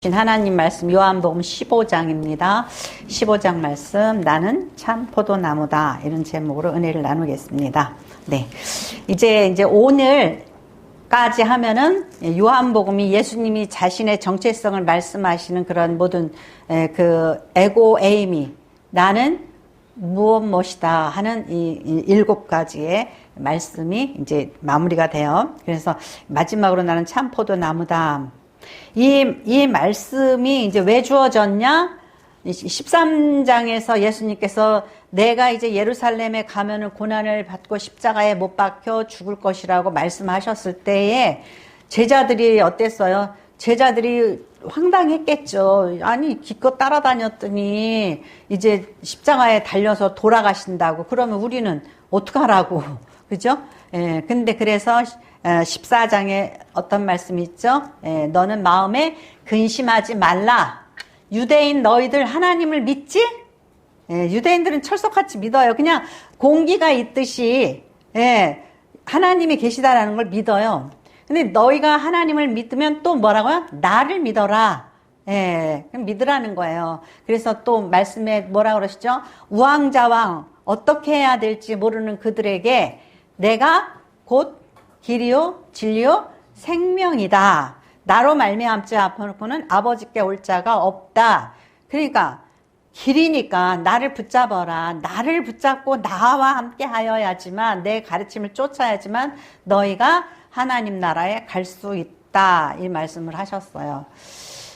하나님 말씀 요한복음 15장입니다. 15장 말씀 나는 참 포도나무다 이런 제목으로 은혜를 나누겠습니다. 네, 이제 오늘까지 하면은 요한복음이 예수님이 자신의 정체성을 말씀하시는 그런 모든 그 에고 에이미 나는 무엇이다 하는 이 7가지의 말씀이 이제 마무리가 돼요. 그래서 마지막으로 나는 참 포도나무다. 이 말씀이 이제 왜 주어졌냐? 13장에서 예수님께서 내가 이제 예루살렘에 가면은 고난을 받고 십자가에 못 박혀 죽을 것이라고 말씀하셨을 때에 제자들이 어땠어요? 제자들이 황당했겠죠. 아니, 기껏 따라다녔더니 이제 십자가에 달려서 돌아가신다고. 그러면 우리는 어떡하라고. 그죠? 예, 근데 그래서 14장에 어떤 말씀이 있죠? 너는 마음에 근심하지 말라. 유대인 너희들 하나님을 믿지? 유대인들은 철석같이 믿어요. 그냥 공기가 있듯이 하나님이 계시다라는 걸 믿어요. 근데 너희가 하나님을 믿으면 또 뭐라고요? 나를 믿어라. 믿으라는 거예요. 그래서 또 말씀에 뭐라 그러시죠? 우왕좌왕 어떻게 해야 될지 모르는 그들에게 내가 곧 길이요 진리요 생명이다. 나로 말미암지 않고는 아버지께 올 자가 없다. 그러니까 길이니까 나를 붙잡아라. 나를 붙잡고 나와 함께 하여야지만 내 가르침을 쫓아야지만 너희가 하나님 나라에 갈 수 있다. 이 말씀을 하셨어요.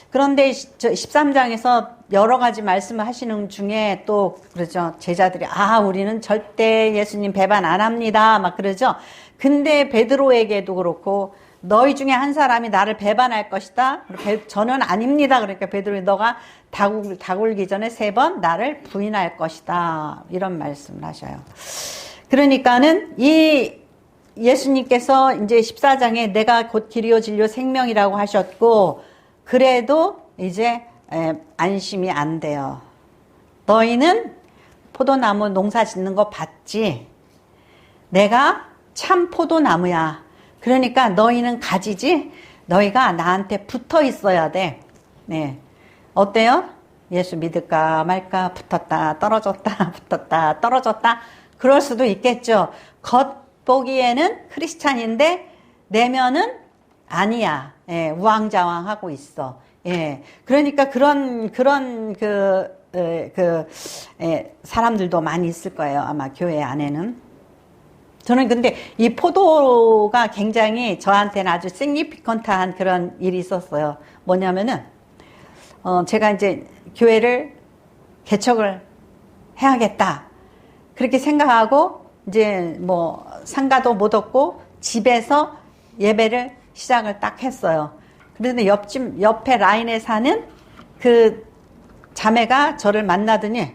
그런데 13장에서 여러 가지 말씀을 하시는 중에 또 그러죠. 제자들이 우리는 절대 예수님 배반 안 합니다. 막 그러죠. 근데 베드로에게도 그렇고 너희 중에 한 사람이 나를 배반할 것이다. 저는 아닙니다. 그러니까 베드로에 너가 다굴기 전에 3번 나를 부인할 것이다. 이런 말씀을 하셔요. 그러니까는 이 예수님께서 이제 14장에 내가 곧 길이요 진리요 생명이라고 하셨고 그래도 이제 안심이 안 돼요. 너희는 포도나무 농사 짓는 거 봤지? 내가 참 포도나무야. 그러니까 너희는 가지지? 너희가 나한테 붙어 있어야 돼. 네. 어때요? 예수 믿을까 말까 붙었다 떨어졌다 붙었다 떨어졌다 그럴 수도 있겠죠. 겉보기에는 크리스찬인데 내면은 아니야. 우왕좌왕하고 있어. 그러니까 그런 사람들도 많이 있을 거예요. 아마 교회 안에는. 저는 근데 이 포도가 굉장히 저한테는 아주 시그니피컨트한 그런 일이 있었어요. 뭐냐면은, 제가 이제 교회를 개척을 해야겠다. 그렇게 생각하고, 이제 뭐, 상가도 못 얻고, 집에서 예배를 시작을 딱 했어요. 그런데 옆에 라인에 사는 그 자매가 저를 만나더니,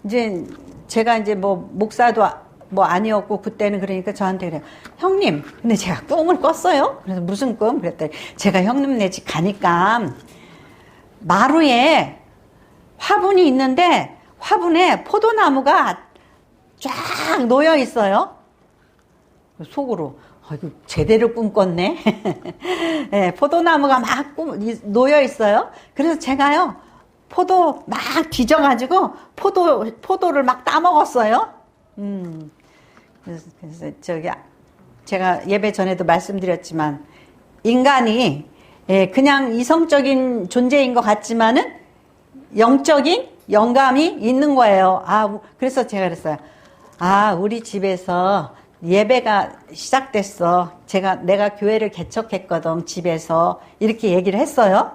이제 제가 이제 뭐, 목사도 뭐 아니었고, 그때는 그러니까 저한테 그래요. 형님, 근데 제가 꿈을 꿨어요? 그래서 무슨 꿈? 그랬더니 제가 형님네 집 가니까 마루에 화분이 있는데 화분에 포도나무가 쫙 놓여 있어요. 속으로. 이거 제대로 꿈꿨네. 포도나무가 막 놓여 있어요. 그래서 제가요, 포도 막 뒤져가지고 포도를 막 따먹었어요. 그래서 제가 예배 전에도 말씀드렸지만 인간이 그냥 이성적인 존재인 것 같지만은 영적인 영감이 있는 거예요. 그래서 제가 그랬어요. 우리 집에서 예배가 시작됐어. 내가 교회를 개척했거든, 집에서. 이렇게 얘기를 했어요.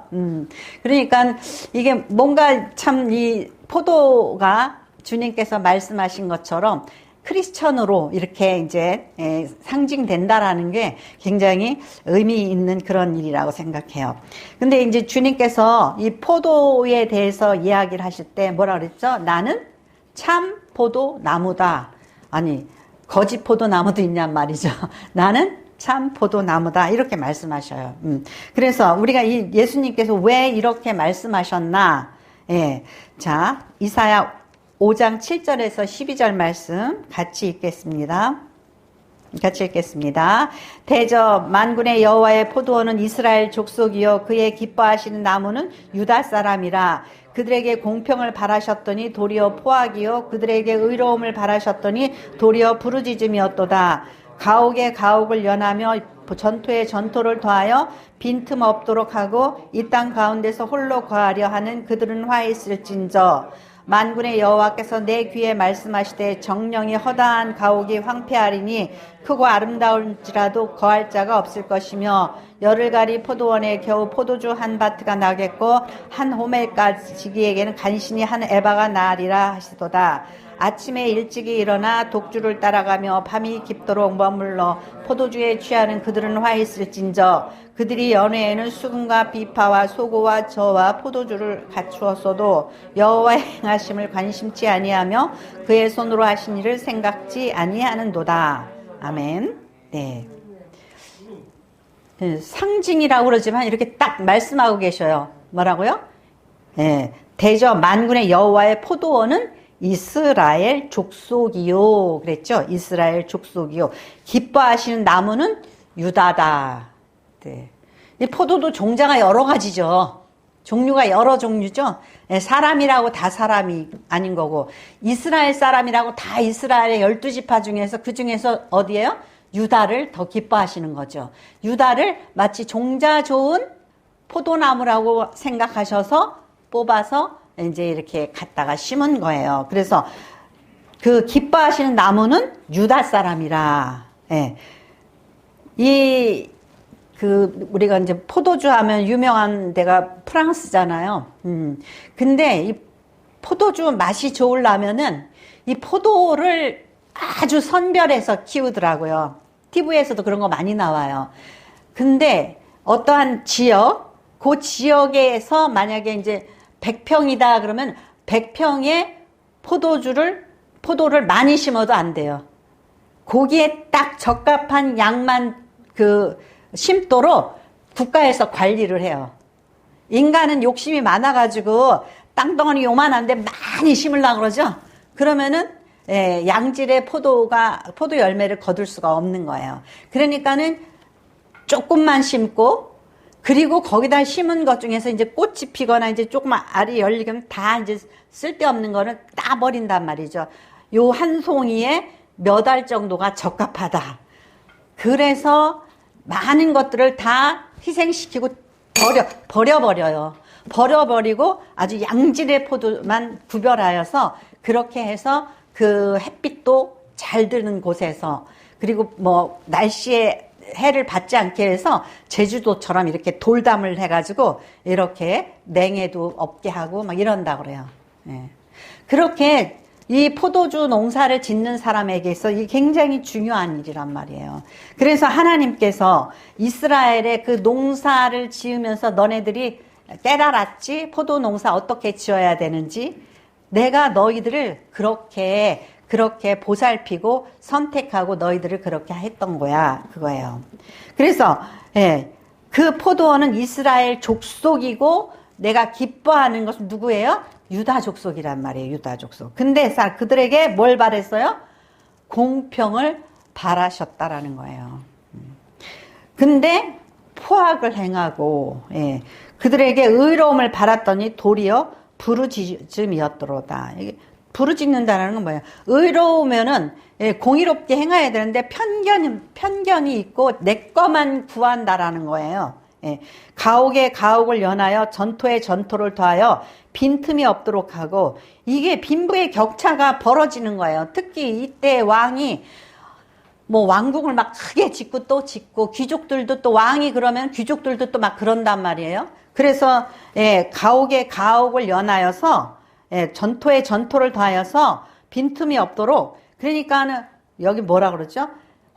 그러니까 이게 뭔가 참 이 포도가 주님께서 말씀하신 것처럼 크리스천으로 이렇게 이제 상징된다라는 게 굉장히 의미 있는 그런 일이라고 생각해요. 근데 이제 주님께서 이 포도에 대해서 이야기를 하실 때 뭐라 그랬죠? 나는 참 포도나무다. 아니, 거짓 포도나무도 있냔 말이죠. 나는 참 포도나무다. 이렇게 말씀하셔요. 그래서 우리가 이 예수님께서 왜 이렇게 말씀하셨나? 자, 이사야 5장 7절에서 12절 말씀 같이 읽겠습니다. 같이 읽겠습니다. 대저 만군의 여호와의 포도원은 이스라엘 족속이요 그의 기뻐하시는 나무는 유다 사람이라. 그들에게 공평을 바라셨더니 도리어 포악이요 그들에게 의로움을 바라셨더니 도리어 부르짖음이었도다. 가옥에 가옥을 연하며 전토에 전토를 더하여 빈틈 없도록 하고 이 땅 가운데서 홀로 거하려 하는 그들은 화 있을진저. 만군의 여호와께서 내 귀에 말씀하시되 정령이 허다한 가옥이 황폐하리니 크고 아름다울지라도 거할 자가 없을 것이며 열흘가리 포도원에 겨우 포도주 한 바트가 나겠고 한 호멜까지기에게는 간신히 한 에바가 나으리라 하시도다. 아침에 일찍이 일어나 독주를 따라가며 밤이 깊도록 머물러 포도주에 취하는 그들은 화 있을진저. 그들이 연회에는 수금과 비파와 소고와 저와 포도주를 갖추었어도 여호와의 행하심을 관심치 아니하며 그의 손으로 하신 일을 생각지 아니하는도다. 아멘. 네. 상징이라고 그러지만 이렇게 딱 말씀하고 계셔요. 뭐라고요? 네. 대저 만군의 여호와의 포도원은 이스라엘 족속이요. 그랬죠? 이스라엘 족속이요. 기뻐하시는 나무는 유다다. 네. 이 포도도 종자가 여러 가지죠. 종류가 여러 종류죠. 네, 사람이라고 다 사람이 아닌 거고 이스라엘 사람이라고 다 이스라엘의 12지파 중에서 그 중에서 어디예요? 유다를 더 기뻐하시는 거죠. 유다를 마치 종자 좋은 포도나무라고 생각하셔서 뽑아서 이제 이렇게 갖다가 심은 거예요. 그래서 그 기뻐하시는 나무는 유다 사람이라. 예. 우리가 이제 포도주 하면 유명한 데가 프랑스잖아요. 근데 이 포도주 맛이 좋으려면은 이 포도를 아주 선별해서 키우더라고요. TV에서도 그런 거 많이 나와요. 근데 어떠한 지역, 그 지역에서 만약에 이제 100평이다 그러면 100평에 포도를 많이 심어도 안 돼요. 거기에 딱 적합한 양만 심도록 국가에서 관리를 해요. 인간은 욕심이 많아가지고 땅덩어리 요만한데 많이 심으려고 그러죠. 그러면은 양질의 포도 열매를 거둘 수가 없는 거예요. 그러니까는 조금만 심고 그리고 거기다 심은 것 중에서 이제 꽃이 피거나 이제 조금 알이 열리면 다 이제 쓸데없는 거는 따버린단 말이죠. 요 한 송이에 몇 알 정도가 적합하다. 그래서 많은 것들을 다 희생시키고 버려버려요. 버려버리고 아주 양질의 포도만 구별하여서 그렇게 해서 그 햇빛도 잘 드는 곳에서 그리고 뭐 날씨에 해를 받지 않게 해서 제주도처럼 이렇게 돌담을 해가지고 이렇게 냉해도 없게 하고 막 이런다 그래요. 예. 그렇게 이 포도주 농사를 짓는 사람에게서 이게 굉장히 중요한 일이란 말이에요. 그래서 하나님께서 이스라엘의 그 농사를 지으면서 너네들이 깨달았지? 포도 농사 어떻게 지어야 되는지 내가 너희들을 그렇게 보살피고 선택하고 너희들을 그렇게 했던 거야. 그거예요. 그래서 그 포도원은 이스라엘 족속이고 내가 기뻐하는 것은 누구예요? 유다 족속이란 말이에요. 유다 족속. 근데 그들에게 뭘 바랬어요? 공평을 바라셨다라는 거예요. 근데 포악을 행하고 그들에게 의로움을 바랐더니 도리어 부르짖음이었도로다. 부르짖는다는 건 뭐예요? 의로우면은 공의롭게 행해야 되는데 편견이 있고 내 거만 구한다라는 거예요. 가옥에 가옥을 연하여 전토에 전토를 더하여 빈틈이 없도록 하고 이게 빈부의 격차가 벌어지는 거예요. 특히 이때 왕이 뭐 왕궁을 막 크게 짓고 또 짓고 귀족들도 또 왕이 그러면 귀족들도 또 막 그런단 말이에요. 그래서 가옥에 가옥을 연하여서 전토에 전토를 더하여서 빈틈이 없도록 그러니까는 여기 뭐라 그러죠?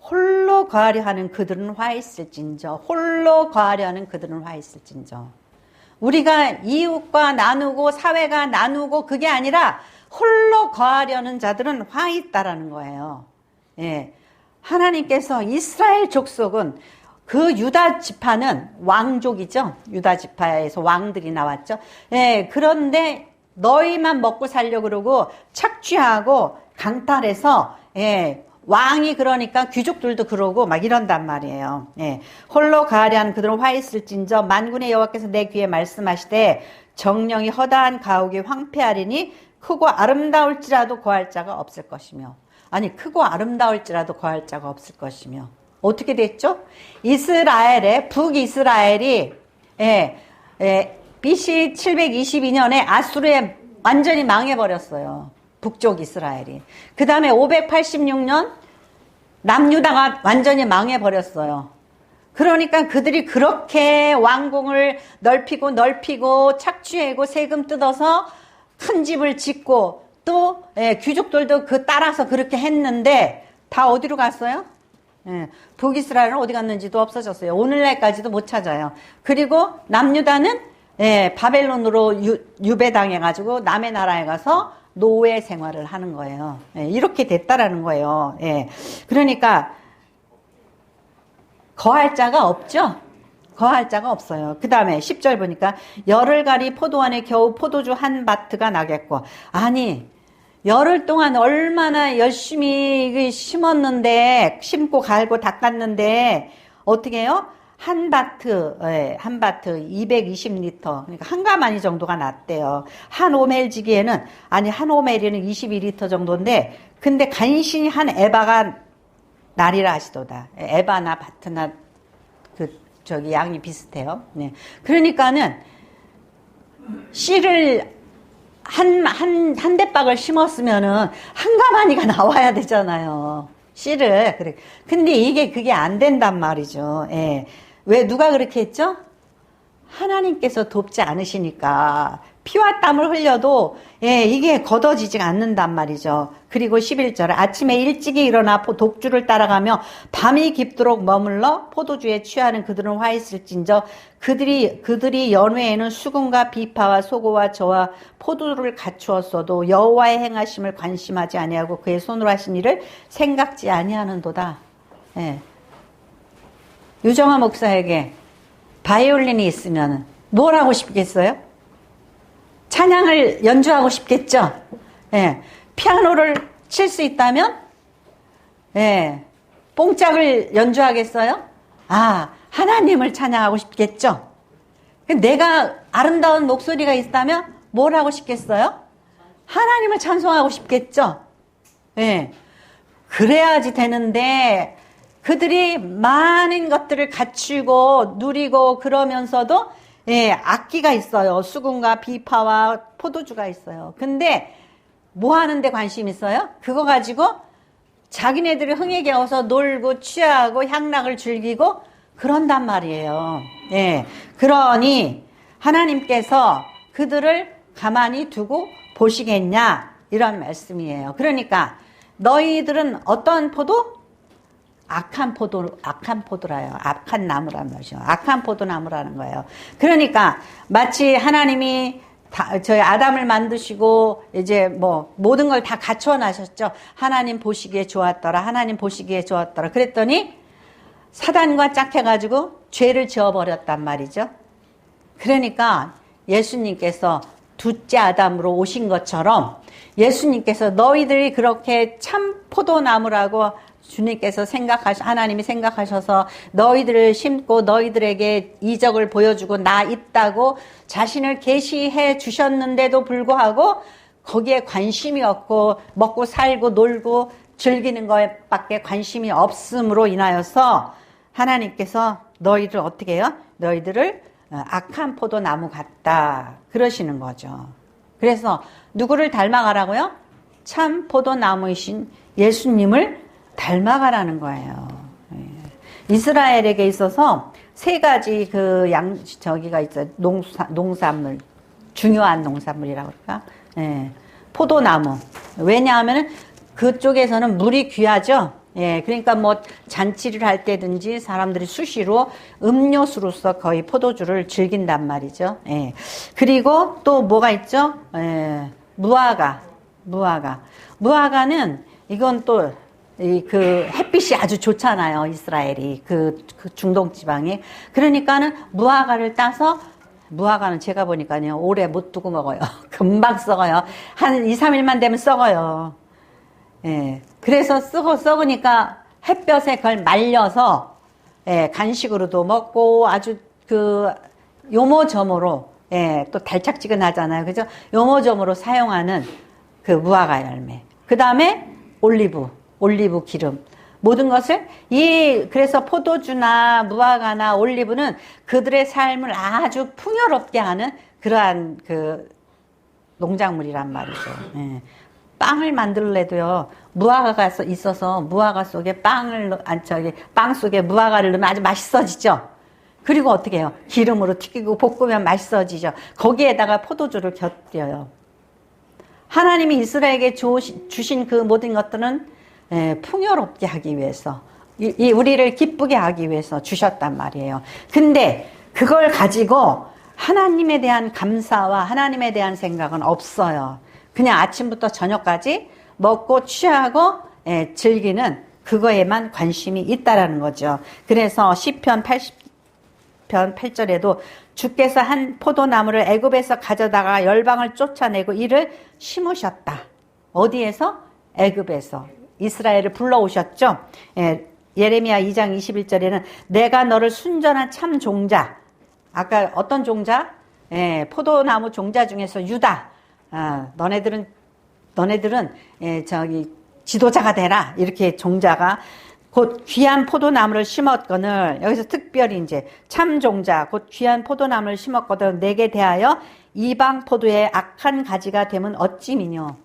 홀로 거하려 하는 그들은 화 있을진저. 홀로 거하려 하는 그들은 화 있을진저. 우리가 이웃과 나누고 사회가 나누고 그게 아니라 홀로 거하려는 자들은 화 있다라는 거예요. 하나님께서 이스라엘 족속은 그 유다 지파는 왕족이죠. 유다 지파에서 왕들이 나왔죠. 그런데 너희만 먹고 살려고 그러고 착취하고 강탈해서 왕이 그러니까 귀족들도 그러고 막 이런단 말이에요. 예. 홀로 가하려는 그들은 화 있을진저 만군의 여호와께서 내 귀에 말씀하시되 정령이 허다한 가옥이 황폐하리니 크고 아름다울지라도 거할 자가 없을 것이며. 아니 크고 아름다울지라도 거할 자가 없을 것이며. 어떻게 됐죠? 이스라엘의 북이스라엘이 BC 722년에 아수르에 완전히 망해버렸어요. 북쪽 이스라엘이. 그 다음에 586년 남유다가 완전히 망해버렸어요. 그러니까 그들이 그렇게 왕궁을 넓히고 착취하고 세금 뜯어서 큰 집을 짓고 또 귀족들도 그 따라서 그렇게 했는데 다 어디로 갔어요? 북이스라엘은 어디 갔는지도 없어졌어요. 오늘날까지도 못 찾아요. 그리고 남유다는 바벨론으로 유배당해가지고 남의 나라에 가서 노예 생활을 하는 거예요. 이렇게 됐다라는 거예요. 그러니까 거할 자가 없죠. 거할 자가 없어요. 그 다음에 10절 보니까 열흘 가리 포도원에 겨우 포도주 한 바트가 나겠고. 아니 열흘 동안 얼마나 열심히 심었는데 심고 갈고 닦았는데 어떻게 해요? 한 바트 220리터, 그러니까 한 가마니 정도가 났대요. 한 오멜지기에는, 아니, 한 오멜이는 22리터 정도인데, 근데 간신히 한 에바가 날이라 하시도다. 에바나 바트나, 양이 비슷해요. 네. 그러니까는, 씨를 한 대박을 심었으면은, 한 가마니가 나와야 되잖아요. 씨를. 그래. 근데 그게 안 된단 말이죠. 예. 왜 누가 그렇게 했죠? 하나님께서 돕지 않으시니까 피와 땀을 흘려도 이게 걷어지지 않는단 말이죠. 그리고 11절 아침에 일찍이 일어나 독주를 따라가며 밤이 깊도록 머물러 포도주에 취하는 그들은 화 있을진저 그들이 연회에는 수금과 비파와 소고와 저와 포도를 갖추었어도 여호와의 행하심을 관심하지 아니하고 그의 손으로 하신 일을 생각지 아니하는도다. 유정아 목사에게 바이올린이 있으면 뭘 하고 싶겠어요? 찬양을 연주하고 싶겠죠? 피아노를 칠 수 있다면? 뽕짝을 연주하겠어요? 하나님을 찬양하고 싶겠죠? 내가 아름다운 목소리가 있다면 뭘 하고 싶겠어요? 하나님을 찬송하고 싶겠죠? 그래야지 되는데, 그들이 많은 것들을 갖추고 누리고 그러면서도 악기가 있어요. 수금과 비파와 포도주가 있어요. 근데 뭐 하는데 관심 있어요? 그거 가지고 자기네들이 흥에 겨워서 놀고 취하고 향락을 즐기고 그런단 말이에요. 그러니 하나님께서 그들을 가만히 두고 보시겠냐 이런 말씀이에요. 그러니까 너희들은 어떤 포도? 악한 포도라요. 악한 나무란 말이죠. 악한 포도나무라는 거예요. 그러니까 마치 하나님이 저희 아담을 만드시고 이제 모든 걸 다 갖춰 놔셨죠. 하나님 보시기에 좋았더라. 하나님 보시기에 좋았더라. 그랬더니 사단과 짝해가지고 죄를 지어버렸단 말이죠. 그러니까 예수님께서 둘째 아담으로 오신 것처럼 예수님께서 너희들이 그렇게 참 포도나무라고 주님께서 하나님이 생각하셔서 너희들을 심고 너희들에게 이적을 보여주고 나 있다고 자신을 계시해 주셨는데도 불구하고 거기에 관심이 없고 먹고 살고 놀고 즐기는 것밖에 관심이 없음으로 인하여서 하나님께서 너희를 어떻게 해요? 너희들을 악한 포도나무 같다 그러시는 거죠. 그래서 누구를 닮아가라고요? 참 포도나무이신 예수님을 닮아가라는 거예요. 이스라엘에게 있어서 세 가지 저기가 있어요. 농산물. 중요한 농산물이라고 그럴까? 포도나무. 왜냐하면 그쪽에서는 물이 귀하죠? 그러니까 잔치를 할 때든지 사람들이 수시로 음료수로서 거의 포도주를 즐긴단 말이죠. 그리고 또 뭐가 있죠? 무화과. 무화과는 이건 또 햇빛이 아주 좋잖아요. 이스라엘이 그 중동 지방이. 그러니까는 무화과를 따서 무화과는 제가 보니까요. 오래 못 두고 먹어요. 금방 썩어요. 한 2, 3일만 되면 썩어요. 예. 그래서 썩으니까 햇볕에 그걸 말려서, 예, 간식으로도 먹고 아주 그 요모점으로, 예, 또 달짝지근하잖아요. 그죠? 요모점으로 사용하는 그 무화과 열매. 그 다음에 올리브 기름. 모든 것을 그래서 포도주나 무화과나 올리브는 그들의 삶을 아주 풍요롭게 하는 그러한 그 농작물이란 말이죠. 예. 빵을 만들래도요, 무화과가 있어서 무화과 속에 빵 속에 무화과를 넣으면 아주 맛있어지죠. 그리고 어떻게 해요? 기름으로 튀기고 볶으면 맛있어지죠. 거기에다가 포도주를 곁들여요. 하나님이 이스라엘에게 주신 그 모든 것들은, 예, 풍요롭게 하기 위해서, 우리를 기쁘게 하기 위해서 주셨단 말이에요. 근데 그걸 가지고 하나님에 대한 감사와 하나님에 대한 생각은 없어요. 그냥 아침부터 저녁까지 먹고 취하고, 예, 즐기는 그거에만 관심이 있다라는 거죠. 그래서 시편 80편 8절에도 주께서 한 포도나무를 애굽에서 가져다가 열방을 쫓아내고 이를 심으셨다. 어디에서? 애굽에서. 이스라엘을 불러오셨죠. 예, 예레미야 2장 21절에는 내가 너를 순전한 참 종자, 아까 어떤 종자? 예, 포도나무 종자 중에서 유다. 너네들은 예, 지도자가 되라. 이렇게 종자가 곧 귀한 포도나무를 심었거늘, 여기서 특별히 이제 참 종자 곧 귀한 포도나무를 심었거든 내게 대하여 이방 포도의 악한 가지가 되면 어찌미뇨.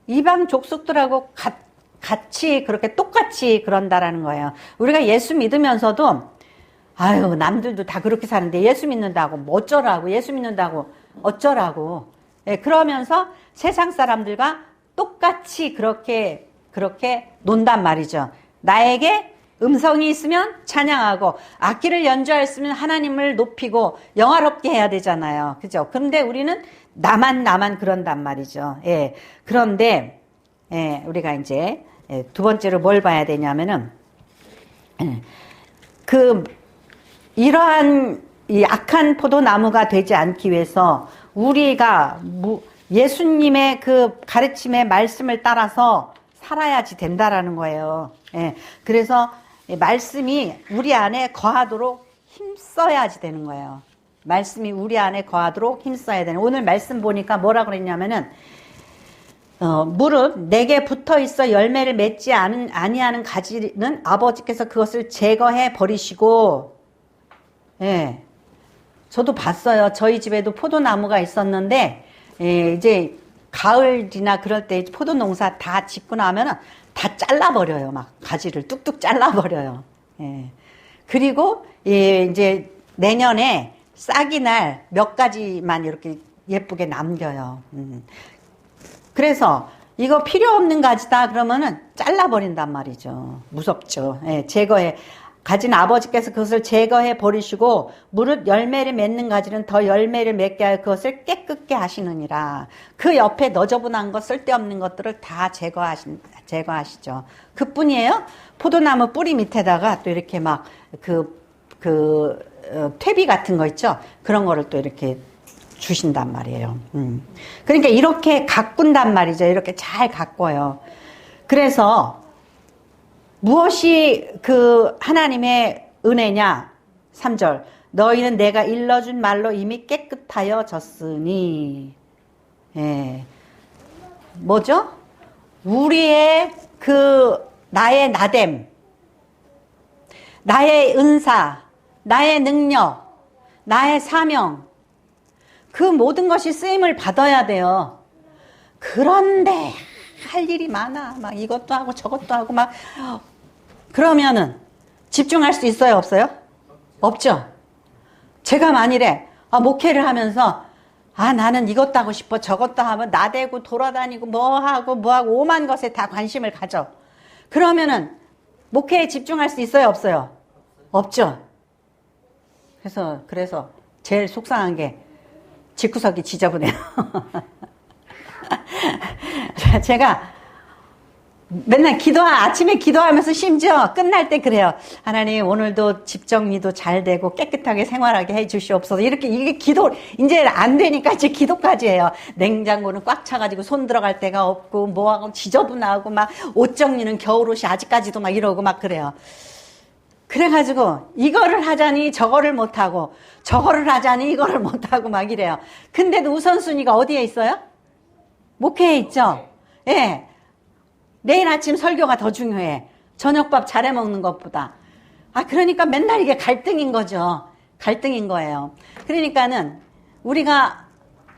이방 족속들하고 같이 그렇게 똑같이 그런다라는 거예요. 우리가 예수 믿으면서도 아유, 남들도 다 그렇게 사는데 예수 믿는다고 뭐 어쩌라고, 예수 믿는다고 어쩌라고. 예, 그러면서 세상 사람들과 똑같이 그렇게 논단 말이죠. 나에게 음성이 있으면 찬양하고 악기를 연주했으면 하나님을 높이고 영화롭게 해야 되잖아요. 그죠? 그런데 우리는 나만 그런단 말이죠. 예. 그런데, 예, 우리가 이제, 예, 두 번째로 뭘 봐야 되냐면은, 예, 이러한 이 악한 포도나무가 되지 않기 위해서 우리가 예수님의 그 가르침의 말씀을 따라서 살아야지 된다라는 거예요. 예. 그래서 말씀이 우리 안에 거하도록 힘써야지 되는 거예요. 말씀이 우리 안에 거하도록 힘써야 되는. 오늘 말씀 보니까 뭐라 그랬냐면은, 무릇 내게 붙어 있어 열매를 맺지 아니하는 가지는 아버지께서 그것을 제거해 버리시고, 예. 저도 봤어요. 저희 집에도 포도나무가 있었는데, 예, 이제 가을이나 그럴 때 포도 농사 다 짓고 나면은 다 잘라버려요. 막 가지를 뚝뚝 잘라버려요. 예. 그리고, 예, 이제 내년에 싹이 날 몇 가지만 이렇게 예쁘게 남겨요. 그래서 이거 필요 없는 가지다 그러면은 잘라버린단 말이죠. 무섭죠. 예, 가진 아버지께서 그것을 제거해 버리시고 무릇 열매를 맺는 가지는 더 열매를 맺게 하여 그것을 깨끗게 하시느니라. 그 옆에 너저분한 것 쓸데없는 것들을 다 제거하시죠. 그뿐이에요. 포도나무 뿌리 밑에다가 또 이렇게 막 퇴비 같은 거 있죠. 그런 거를 또 이렇게 주신단 말이에요. 그러니까 이렇게 가꾼단 말이죠. 이렇게 잘 가꿔요. 그래서 무엇이 그 하나님의 은혜냐? 3절. 너희는 내가 일러준 말로 이미 깨끗하여졌으니. 예. 뭐죠? 우리의 나의 나됨, 나의 은사, 나의 능력, 나의 사명, 그 모든 것이 쓰임을 받아야 돼요. 그런데 할 일이 많아. 막 이것도 하고 저것도 하고 막 그러면은 집중할 수 있어요, 없어요? 없죠. 제가 만일에 목회를 하면서 나는 이것도 하고 싶어 저것도 하면 나대고 돌아다니고 뭐하고 오만 것에 다 관심을 가져. 그러면은 목회에 집중할 수 있어요, 없어요? 없죠. 그래서 제일 속상한 게 집구석이 지저분해요. 제가 맨날 아침에 기도하면서 심지어 끝날 때 그래요. 하나님, 오늘도 집 정리도 잘 되고 깨끗하게 생활하게 해 주시옵소서. 이게 기도, 이제 안 되니까 이제 기도까지 해요. 냉장고는 꽉 차가지고 손 들어갈 데가 없고, 뭐하고 지저분하고, 막 옷 정리는 겨울옷이 아직까지도 막 이러고 막 그래요. 그래가지고, 이거를 하자니 저거를 못하고, 저거를 하자니 이거를 못하고 막 이래요. 근데도 우선순위가 어디에 있어요? 목회에 있죠? 예. 네. 내일 아침 설교가 더 중요해. 저녁밥 잘해 먹는 것보다. 그러니까 맨날 이게 갈등인 거죠. 갈등인 거예요. 그러니까는 우리가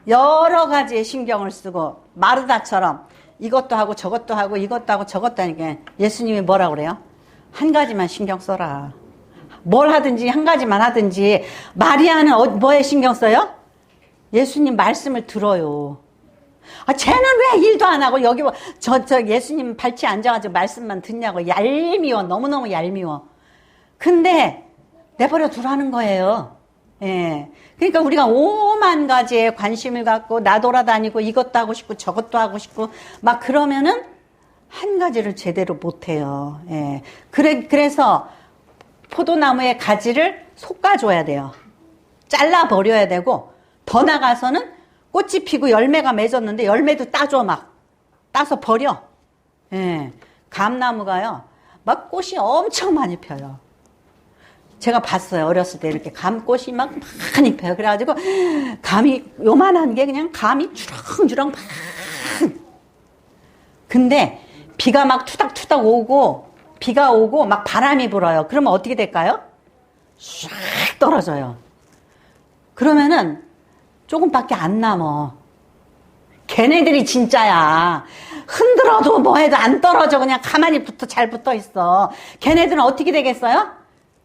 여러 가지에 신경을 쓰고 마르다처럼 이것도 하고 저것도 하고 이것도 하고 저것도 하니까 예수님이 뭐라 그래요? 한 가지만 신경 써라. 뭘 하든지 한 가지만 하든지. 마리아는 뭐에 신경 써요? 예수님 말씀을 들어요. 쟤는 왜 일도 안 하고 여기 저 예수님 발치에 앉아가지고 말씀만 듣냐고. 얄미워. 너무너무 얄미워. 근데 내버려 두라는 거예요. 예. 그러니까 우리가 오만 가지에 관심을 갖고 나돌아다니고 이것도 하고 싶고 저것도 하고 싶고 막 그러면은 한 가지를 제대로 못해요. 예. 그래서 포도나무의 가지를 솎아줘야 돼요. 잘라버려야 되고, 더 나가서는 꽃이 피고 열매가 맺었는데 열매도 따줘. 막 따서 버려. 예. 감나무가요 막 꽃이 엄청 많이 펴요. 제가 봤어요. 어렸을 때 이렇게 감꽃이 막 많이 펴요. 그래가지고 감이 요만한 게 그냥 감이 주렁주렁 막. 근데 비가 막 투닥투닥 오고 비가 오고 막 바람이 불어요. 그러면 어떻게 될까요? 쫙 떨어져요. 그러면은 조금밖에 안 남어. 걔네들이 진짜야. 흔들어도 뭐 해도 안 떨어져. 그냥 가만히 잘 붙어 있어. 걔네들은 어떻게 되겠어요?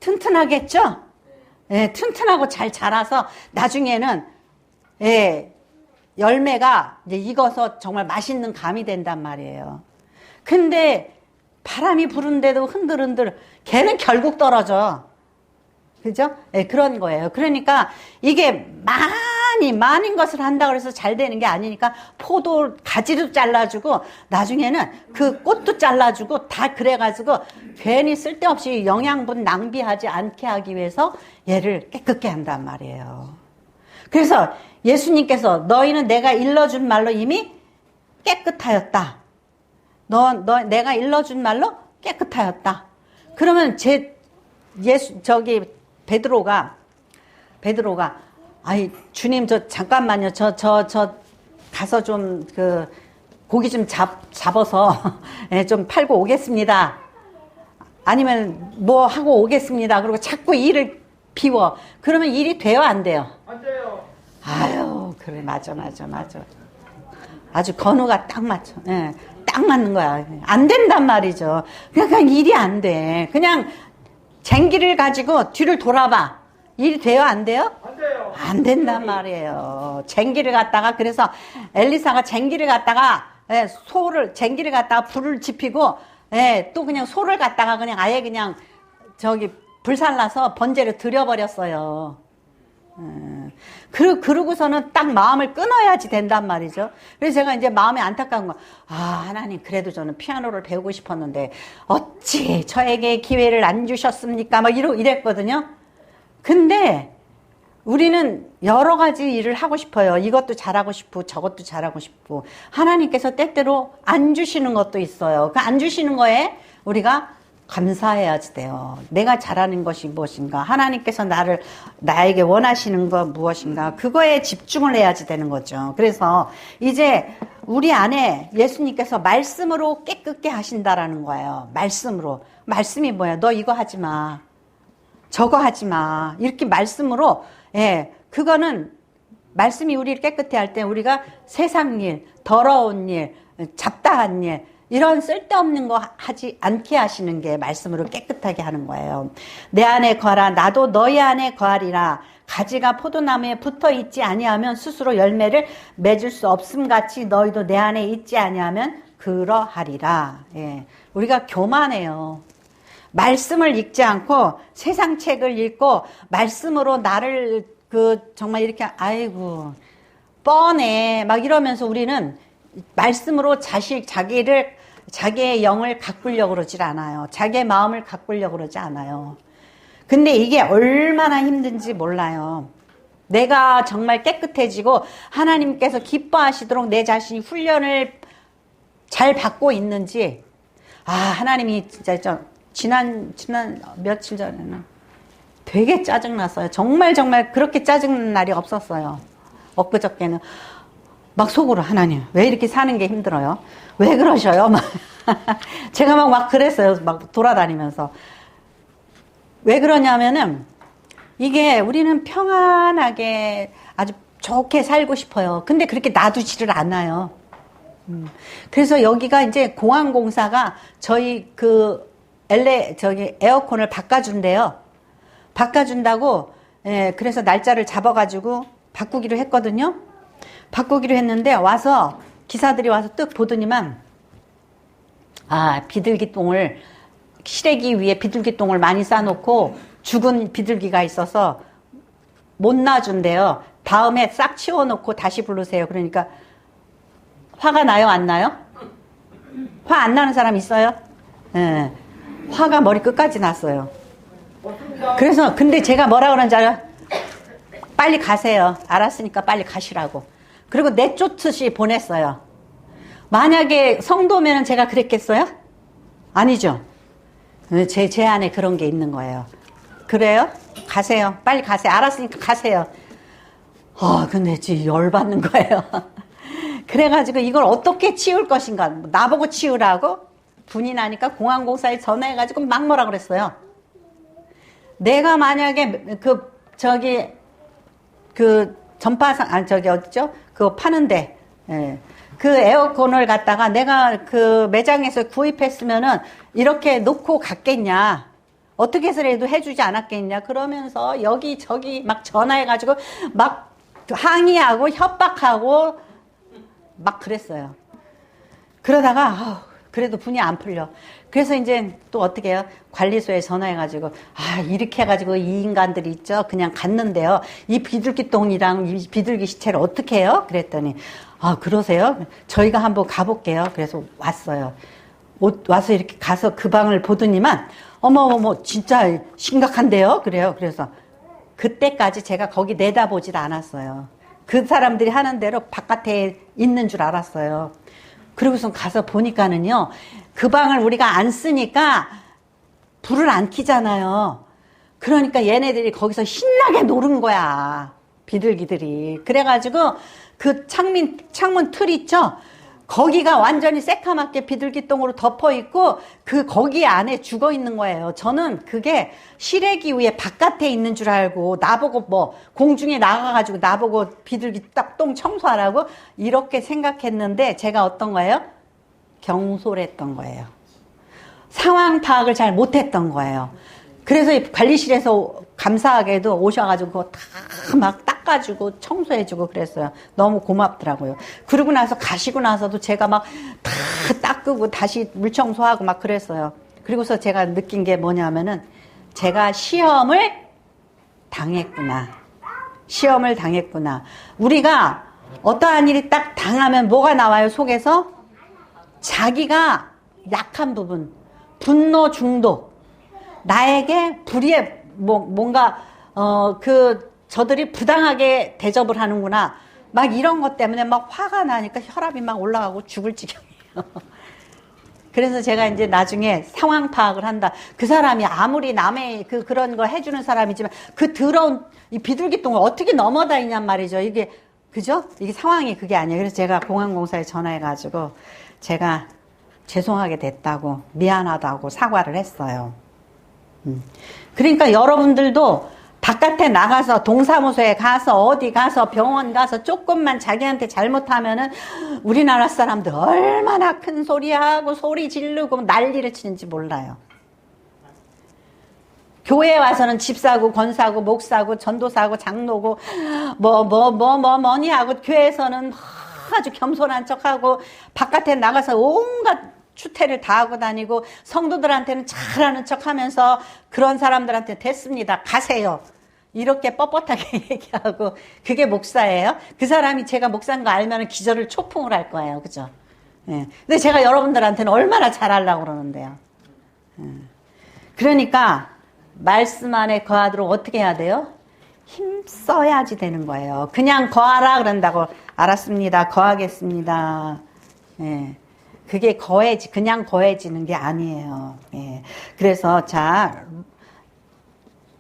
튼튼하겠죠? 예, 튼튼하고 잘 자라서 나중에는 예, 열매가 이제 익어서 정말 맛있는 감이 된단 말이에요. 근데 바람이 부는데도 흔들흔들 걔는 결국 떨어져. 그죠? 네, 그런 거예요. 그러니까 이게 많은 것을 한다 그래서 잘 되는 게 아니니까 포도 가지도 잘라주고 나중에는 그 꽃도 잘라주고 다 그래가지고 괜히 쓸데없이 영양분 낭비하지 않게 하기 위해서 얘를 깨끗게 한단 말이에요. 그래서 예수님께서 너희는 내가 일러준 말로 이미 깨끗하였다. 내가 일러준 말로 깨끗하였다. 그러면 베드로가 아이 주님 저 잠깐만요. 저 가서 좀 고기 좀 잡아서 좀 팔고 오겠습니다. 아니면 뭐 하고 오겠습니다. 그리고 자꾸 일을 비워. 그러면 일이 돼요, 안 돼요? 안 돼요. 아유, 그래, 맞아. 아주 건우가 딱 맞죠. 예, 딱 맞는 거야. 안 된단 말이죠. 그냥 일이 안 돼. 그냥 쟁기를 가지고 뒤를 돌아봐. 일이 돼요, 안 돼요? 안 돼요. 안 된단 말이에요. 쟁기를 갖다가, 그래서 엘리사가 쟁기를 갖다가, 쟁기를 갖다가 불을 지피고, 또 그냥 소를 갖다가 그냥 아예 그냥 불살라서 번제를 드려버렸어요. 그러고서는 딱 마음을 끊어야지 된단 말이죠. 그래서 제가 이제 마음이 안타까운 거, 하나님, 그래도 저는 피아노를 배우고 싶었는데, 어찌 저에게 기회를 안 주셨습니까? 막 이랬거든요. 근데 우리는 여러 가지 일을 하고 싶어요. 이것도 잘하고 싶고 저것도 잘하고 싶고 하나님께서 때때로 안 주시는 것도 있어요. 그 안 주시는 거에 우리가 감사해야지 돼요. 내가 잘하는 것이 무엇인가, 하나님께서 나에게 원하시는 것 무엇인가, 그거에 집중을 해야지 되는 거죠. 그래서 이제 우리 안에 예수님께서 말씀으로 깨끗게 하신다라는 거예요. 말씀으로. 말씀이 뭐야? 너 이거 하지 마, 저거 하지 마, 이렇게 말씀으로. 그거는 말씀이 우리를 깨끗해 할 때 우리가 세상 일, 더러운 일, 잡다한 일, 이런 쓸데없는 거 하지 않게 하시는 게 말씀으로 깨끗하게 하는 거예요. 내 안에 거하라, 나도 너희 안에 거하리라. 가지가 포도나무에 붙어 있지 아니하면 스스로 열매를 맺을 수 없음 같이 너희도 내 안에 있지 아니하면 그러하리라. 우리가 교만해요. 말씀을 읽지 않고 세상 책을 읽고 말씀으로 나를 정말 이렇게 아이고 뻔해 막 이러면서 우리는 말씀으로 자기를 자기의 영을 가꾸려고 그러질 않아요. 자기의 마음을 가꾸려고 그러지 않아요. 근데 이게 얼마나 힘든지 몰라요. 내가 정말 깨끗해지고 하나님께서 기뻐하시도록 내 자신이 훈련을 잘 받고 있는지, 하나님이 진짜 지난 며칠 전에는 되게 짜증났어요. 정말 그렇게 짜증난 날이 없었어요. 엊그저께는 막 속으로, 하나님 왜 이렇게 사는 게 힘들어요? 왜 그러셔요? 막 제가 막 그랬어요. 막 돌아다니면서. 왜 그러냐면은 이게 우리는 평안하게 아주 좋게 살고 싶어요. 근데 그렇게 놔두지를 않아요. 그래서 여기가 이제 공항공사가 저희 에어컨을 바꿔준대요. 바꿔준다고, 그래서 날짜를 잡아가지고 바꾸기로 했거든요. 바꾸기로 했는데 와서 기사들이 와서 뜩 보더니만, 비둘기똥을, 시래기 위에 비둘기똥을 많이 싸놓고 죽은 비둘기가 있어서 못 놔준대요. 다음에 싹 치워놓고 다시 부르세요. 그러니까 화가 나요, 안 나요? 화 안 나는 사람 있어요? 네. 화가 머리 끝까지 났어요. 그래서 근데 제가 뭐라 그러는지 알아요? 빨리 가세요. 알았으니까 빨리 가시라고. 그리고 내쫓듯이 보냈어요. 만약에 성도면은 제가 그랬겠어요? 아니죠. 제 안에 그런 게 있는 거예요. 그래요? 가세요. 빨리 가세요. 알았으니까 가세요. 근데 진짜 열받는 거예요. 그래가지고 이걸 어떻게 치울 것인가. 나보고 치우라고? 분이 나니까 공항공사에 전화해가지고 막 뭐라 그랬어요. 내가 만약에 전파상, 어디죠? 그거 파는데, 그 에어컨을 갖다가 내가 그 매장에서 구입했으면은 이렇게 놓고 갔겠냐. 어떻게 해서라도 해주지 않았겠냐. 그러면서 여기저기 막 전화해가지고 막 항의하고 협박하고 막 그랬어요. 그러다가, 그래도 분이 안 풀려. 그래서 이제 또 어떻게 해요? 관리소에 전화해가지고, 이렇게 해가지고 이 인간들이 있죠? 그냥 갔는데요. 이 비둘기똥이랑 이 비둘기 시체를 어떻게 해요? 그랬더니, 그러세요? 저희가 한번 가볼게요. 그래서 왔어요. 와서 이렇게 가서 그 방을 보더니만, 어머, 진짜 심각한데요? 그래요. 그래서 그때까지 제가 거기 내다보질 않았어요. 그 사람들이 하는 대로 바깥에 있는 줄 알았어요. 그리고서 가서 보니까는요, 그 방을 우리가 안 쓰니까 불을 안 켜잖아요. 그러니까 얘네들이 거기서 신나게 노는 거야. 비둘기들이. 그래가지고 그 창문 틀 있죠? 거기가 완전히 새카맣게 비둘기똥으로 덮어 있고 거기 안에 죽어 있는 거예요. 저는 그게 시래기 위에 바깥에 있는 줄 알고 나보고 공중에 나가가지고 나보고 비둘기 딱 똥 청소하라고 이렇게 생각했는데 제가 어떤 거예요? 경솔했던 거예요. 상황 파악을 잘 못했던 거예요. 그래서 관리실에서 감사하게도 오셔가지고 그거 다 막 닦아주고 청소해주고 그랬어요. 너무 고맙더라고요. 그러고 나서 가시고 나서도 제가 막 다 닦고 다시 물청소하고 막 그랬어요. 그리고서 제가 느낀 게 뭐냐면은 제가 시험을 당했구나. 우리가 어떠한 일이 딱 당하면 뭐가 나와요, 속에서? 자기가 약한 부분, 분노 중독, 나에게 불의의 뭔가 저들이 부당하게 대접을 하는구나. 막 이런 것 때문에 막 화가 나니까 혈압이 막 올라가고 죽을 지경이에요. 그래서 제가 이제 나중에 상황 파악을 한다. 그 사람이 아무리 남의 그런 거 해주는 사람이지만 그 더러운 이 비둘기똥을 어떻게 넘어다니냔 말이죠. 이게, 그죠? 이게 상황이 그게 아니에요. 그래서 제가 공항공사에 전화해가지고 제가 죄송하게 됐다고, 미안하다고 사과를 했어요. 그러니까 여러분들도 바깥에 나가서 동사무소에 가서 어디 가서 병원 가서 조금만 자기한테 잘못하면은 우리나라 사람들 얼마나 큰 소리하고 소리 지르고 난리를 치는지 몰라요. 교회에 와서는 집사고 권사고 목사고 전도사고 장로고 뭐니 하고 교회에서는 아주 겸손한 척하고 바깥에 나가서 온갖 추태를 다 하고 다니고 성도들한테는 잘하는 척하면서 그런 사람들한테 됐습니다. 가세요. 이렇게 뻣뻣하게 얘기하고 그게 목사예요. 그 사람이 제가 목사인 거 알면 기절을 초풍을 할 거예요. 그죠? 예. 근데 제가 여러분들한테는 얼마나 잘하려고 그러는데요. 그러니까 말씀 안에 거하도록 어떻게 해야 돼요? 힘써야지 되는 거예요. 그냥 거하라 그런다고 알았습니다. 거하겠습니다. 예. 그게 그냥 거해지는 게 아니에요. 예. 그래서 자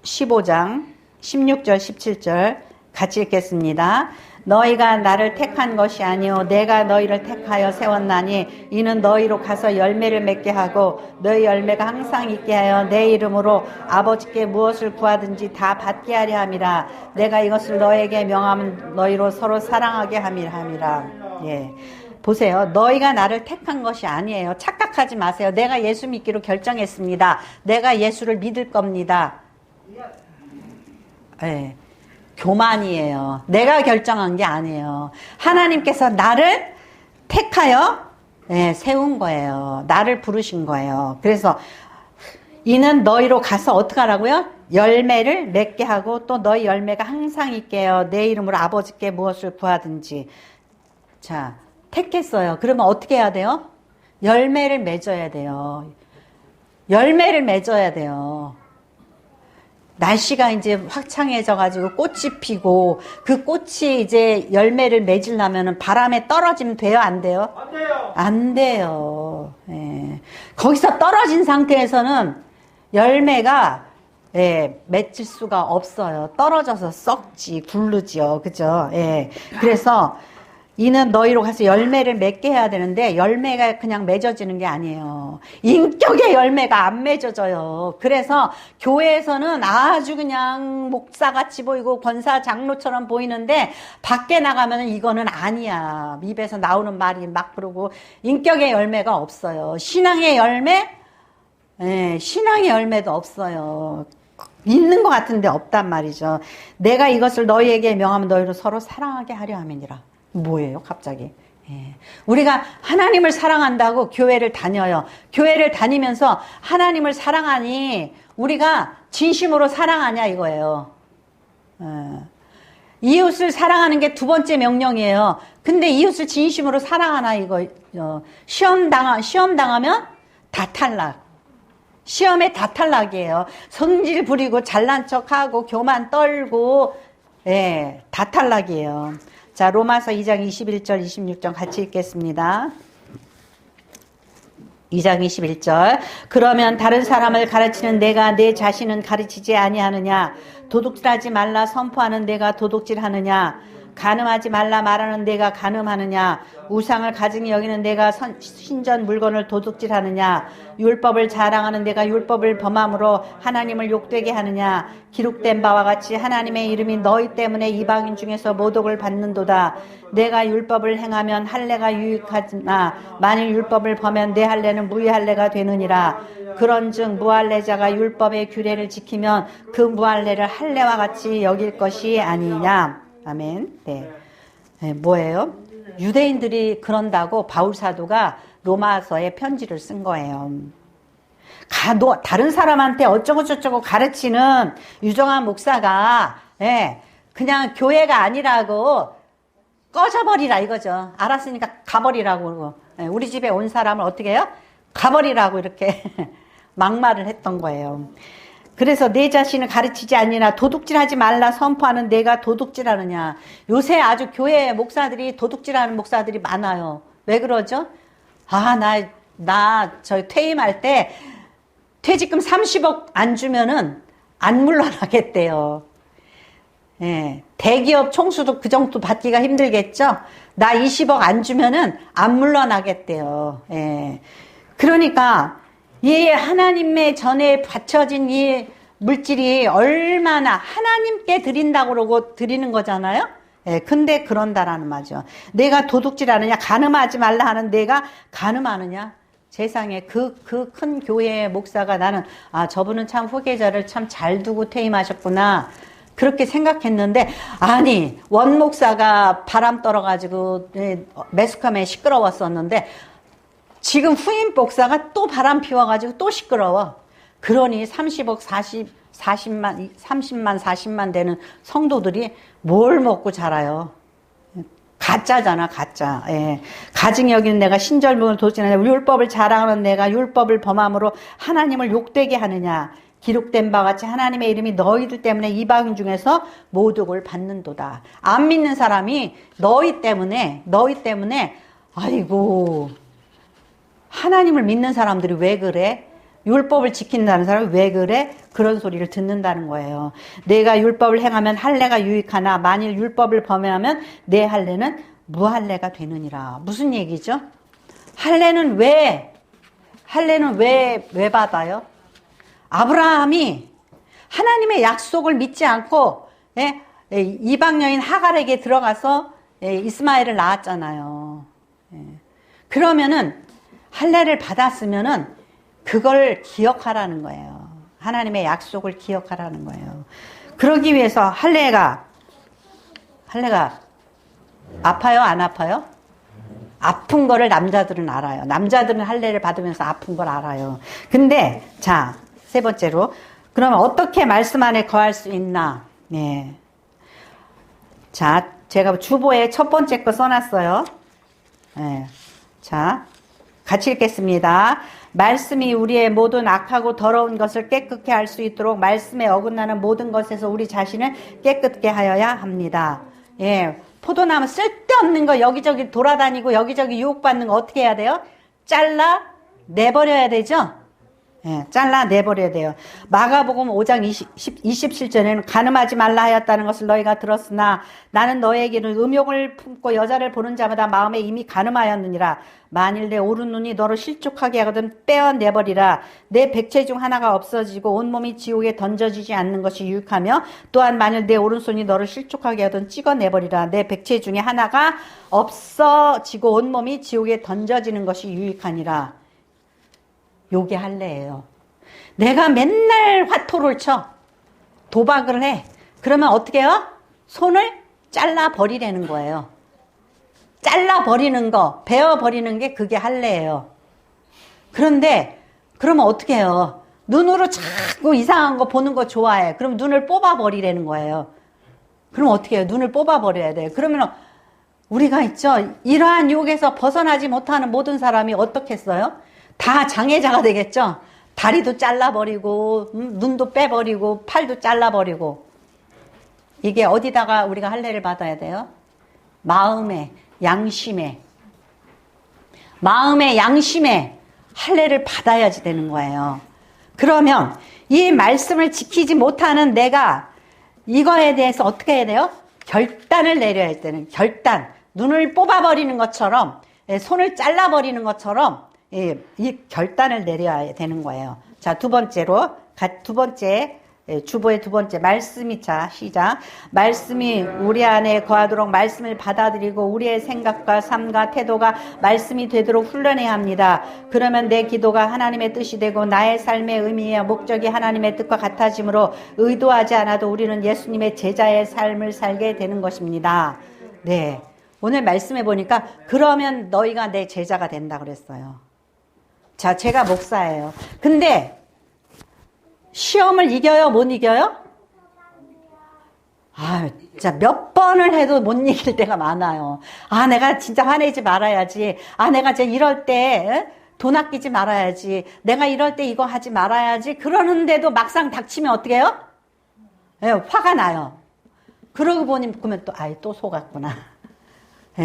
15장 16절 17절 같이 읽겠습니다. 너희가 나를 택한 것이 아니요 내가 너희를 택하여 세웠나니 이는 너희로 가서 열매를 맺게 하고 너희 열매가 항상 있게 하여 내 이름으로 아버지께 무엇을 구하든지 다 받게 하려 함이라. 내가 이것을 너에게 명하면 너희로 서로 사랑하게 함이라. 예. 보세요. 너희가 나를 택한 것이 아니에요. 착각하지 마세요. 내가 예수 믿기로 결정했습니다. 내가 예수를 믿을 겁니다. 예. 교만이에요. 내가 결정한 게 아니에요. 하나님께서 나를 택하여 세운 거예요. 나를 부르신 거예요. 그래서 이는 너희로 가서 어떻게 하라고요? 열매를 맺게 하고 또 너희 열매가 항상 있게 해요. 내 이름으로 아버지께 무엇을 구하든지. 자, 택했어요. 그러면 어떻게 해야 돼요? 열매를 맺어야 돼요. 열매를 맺어야 돼요. 날씨가 이제 확창해져가지고 꽃이 피고 그 꽃이 이제 열매를 맺으려면 바람에 떨어지면 돼요? 안 돼요? 안 돼요. 안 돼요. 예. 거기서 떨어진 상태에서는 열매가 맺을 수가 없어요. 떨어져서 썩지, 굴르지요. 그죠? 예. 그래서 이는 너희로 가서 열매를 맺게 해야 되는데 열매가 그냥 맺어지는 게 아니에요. 인격의 열매가 안 맺어져요. 그래서 교회에서는 아주 그냥 목사같이 보이고 권사 장로처럼 보이는데 밖에 나가면 이거는 아니야. 입에서 나오는 말이 막 그러고 인격의 열매가 없어요. 신앙의 열매? 신앙의 열매도 없어요. 있는 것 같은데 없단 말이죠. 내가 이것을 너희에게 명하면 너희로 서로 사랑하게 하려 함이니라. 뭐예요 갑자기? 우리가 하나님을 사랑한다고 교회를 다녀요. 교회를 다니면서 하나님을 사랑하니 우리가 진심으로 사랑하냐 이거예요. 이웃을 사랑하는 게 두 번째 명령이에요. 근데 이웃을 진심으로 사랑하나 이거. 시험 당하면 다 탈락. 시험에 다 탈락이에요. 성질 부리고 잘난 척하고 교만 떨고 다 탈락이에요. 자, 로마서 2장 21절 26절 같이 읽겠습니다. 2장 21절. 그러면 다른 사람을 가르치는 내가 내 자신은 가르치지 아니하느냐? 도둑질하지 말라 선포하는 내가 도둑질하느냐? 간음하지 말라 말하는 내가 간음하느냐? 우상을 가증히 여기는 내가 신전 물건을 도둑질하느냐? 율법을 자랑하는 내가 율법을 범함으로 하나님을 욕되게 하느냐? 기록된 바와 같이 하나님의 이름이 너희 때문에 이방인 중에서 모독을 받는도다. 내가 율법을 행하면 할례가 유익하나 만일 율법을 범하면 내 할례는 무효할례가 되느니라. 그런즉 무할례자가 율법의 규례를 지키면 그 무할례를 할례와 같이 여길 것이 아니냐. 아멘. 네. 뭐예요? 유대인들이 그런다고 바울 사도가 로마서에 편지를 쓴 거예요. 다른 사람한테 어쩌고 저쩌고 가르치는 유정한 목사가 그냥 교회가 아니라고 꺼져버리라 이거죠. 알았으니까 가버리라고 그러고 우리 집에 온 사람을 어떻게 해요? 가버리라고 이렇게 막말을 했던 거예요. 그래서 내 자신을 가르치지 않니나 도둑질하지 말라 선포하는 내가 도둑질하느냐. 요새 아주 교회 목사들이 도둑질하는 목사들이 많아요. 왜 그러죠? 저 퇴임할 때 퇴직금 30억 안 주면은 안 물러나겠대요. 대기업 총수도 그 정도 받기가 힘들겠죠? 나 20억 안 주면은 안 물러나겠대요. 그러니까 이 하나님의 전에 바쳐진 이 물질이 얼마나 하나님께 드린다고 그러고 드리는 거잖아요. 근데 그런다라는 말이죠. 내가 도둑질하느냐 간음하지 말라 하는 내가 간음하느냐. 세상에 그 큰 교회의 목사가 나는 저분은 참 후계자를 참 잘 두고 퇴임하셨구나 그렇게 생각했는데 아니 원 목사가 바람 떨어가지고 매스컴에 시끄러웠었는데 지금 후임 목사가 또 바람 피워가지고 또 시끄러워. 그러니 30억 30만 40만 되는 성도들이 뭘 먹고 자라요. 가짜잖아, 가짜. 예. 가증히 여기는 내가 신절문을 도지느냐. 율법을 자랑하는 내가 율법을 범함으로 하나님을 욕되게 하느냐. 기록된 바 같이 하나님의 이름이 너희들 때문에 이방인 중에서 모독을 받는도다. 안 믿는 사람이 너희 때문에 아이고 하나님을 믿는 사람들이 왜 그래? 율법을 지킨다는 사람이 왜 그래? 그런 소리를 듣는다는 거예요. 내가 율법을 행하면 할례가 유익하나 만일 율법을 범하면 내 할례는 무할례가 되느니라. 무슨 얘기죠? 할례는 왜 받아요? 아브라함이 하나님의 약속을 믿지 않고 이방 여인 하갈에게 들어가서 이스마엘을 낳았잖아요. 그러면은 할례를 받았으면은 그걸 기억하라는 거예요. 하나님의 약속을 기억하라는 거예요. 그러기 위해서 할례가 아파요? 안 아파요? 아픈 거를 남자들은 알아요. 남자들은 할례를 받으면서 아픈 걸 알아요. 근데 자, 세 번째로 그러면 어떻게 말씀 안에 거할 수 있나? 네. 자, 제가 주보에 첫 번째 거 써놨어요. 네. 자, 같이 읽겠습니다. 말씀이 우리의 모든 악하고 더러운 것을 깨끗게 할 수 있도록 말씀에 어긋나는 모든 것에서 우리 자신을 깨끗게 하여야 합니다. 예, 포도나무 쓸데없는 거 여기저기 돌아다니고 여기저기 유혹받는 거 어떻게 해야 돼요? 잘라 내버려야 되죠? 예, 잘라 내버려야 돼요. 마가복음 5장 27절에는 간음하지 말라 하였다는 것을 너희가 들었으나 나는 너에게는 음욕을 품고 여자를 보는 자마다 마음에 이미 간음하였느니라. 만일 내 오른눈이 너를 실족하게 하거든 빼어내버리라. 내 백체 중 하나가 없어지고 온몸이 지옥에 던져지지 않는 것이 유익하며 또한 만일 내 오른손이 너를 실족하게 하거든 찍어내버리라. 내 백체 중에 하나가 없어지고 온몸이 지옥에 던져지는 것이 유익하니라. 요게 할례예요. 내가 맨날 화토를 쳐. 도박을 해. 그러면 어떻게 해요? 손을 잘라버리라는 거예요. 잘라버리는 거, 베어버리는 게 그게 할례예요. 그런데 그러면 어떻게 해요? 눈으로 자꾸 이상한 거 보는 거 좋아해. 그럼 눈을 뽑아버리라는 거예요. 그럼 어떻게 해요? 눈을 뽑아버려야 돼요. 그러면 우리가 있죠. 이러한 유혹에서 벗어나지 못하는 모든 사람이 어떻겠어요? 다 장애자가 되겠죠. 다리도 잘라버리고 눈도 빼버리고 팔도 잘라버리고. 이게 어디다가 우리가 할례를 받아야 돼요? 마음에 양심에 할례를 받아야지 되는 거예요. 그러면 이 말씀을 지키지 못하는 내가 이거에 대해서 어떻게 해야 돼요? 결단을 내려야 되는 결단. 눈을 뽑아버리는 것처럼 손을 잘라버리는 것처럼 이 결단을 내려야 되는 거예요. 자, 두 번째 주보의 두 번째 말씀이 시작. 말씀이 우리 안에 거하도록 말씀을 받아들이고 우리의 생각과 삶과 태도가 말씀이 되도록 훈련해야 합니다. 그러면 내 기도가 하나님의 뜻이 되고 나의 삶의 의미와 목적이 하나님의 뜻과 같아지므로 의도하지 않아도 우리는 예수님의 제자의 삶을 살게 되는 것입니다. 네, 오늘 말씀해 보니까 그러면 너희가 내 제자가 된다 그랬어요. 자, 제가 목사예요. 근데 시험을 이겨요? 못 이겨요? 진짜 몇 번을 해도 못 이길 때가 많아요. 내가 진짜 화내지 말아야지. 내가 이제 이럴 때 돈 아끼지 말아야지. 내가 이럴 때 이거 하지 말아야지. 그러는데도 막상 닥치면 어떻게 해요? 화가 나요. 그러고 보니 그러면 또 속았구나.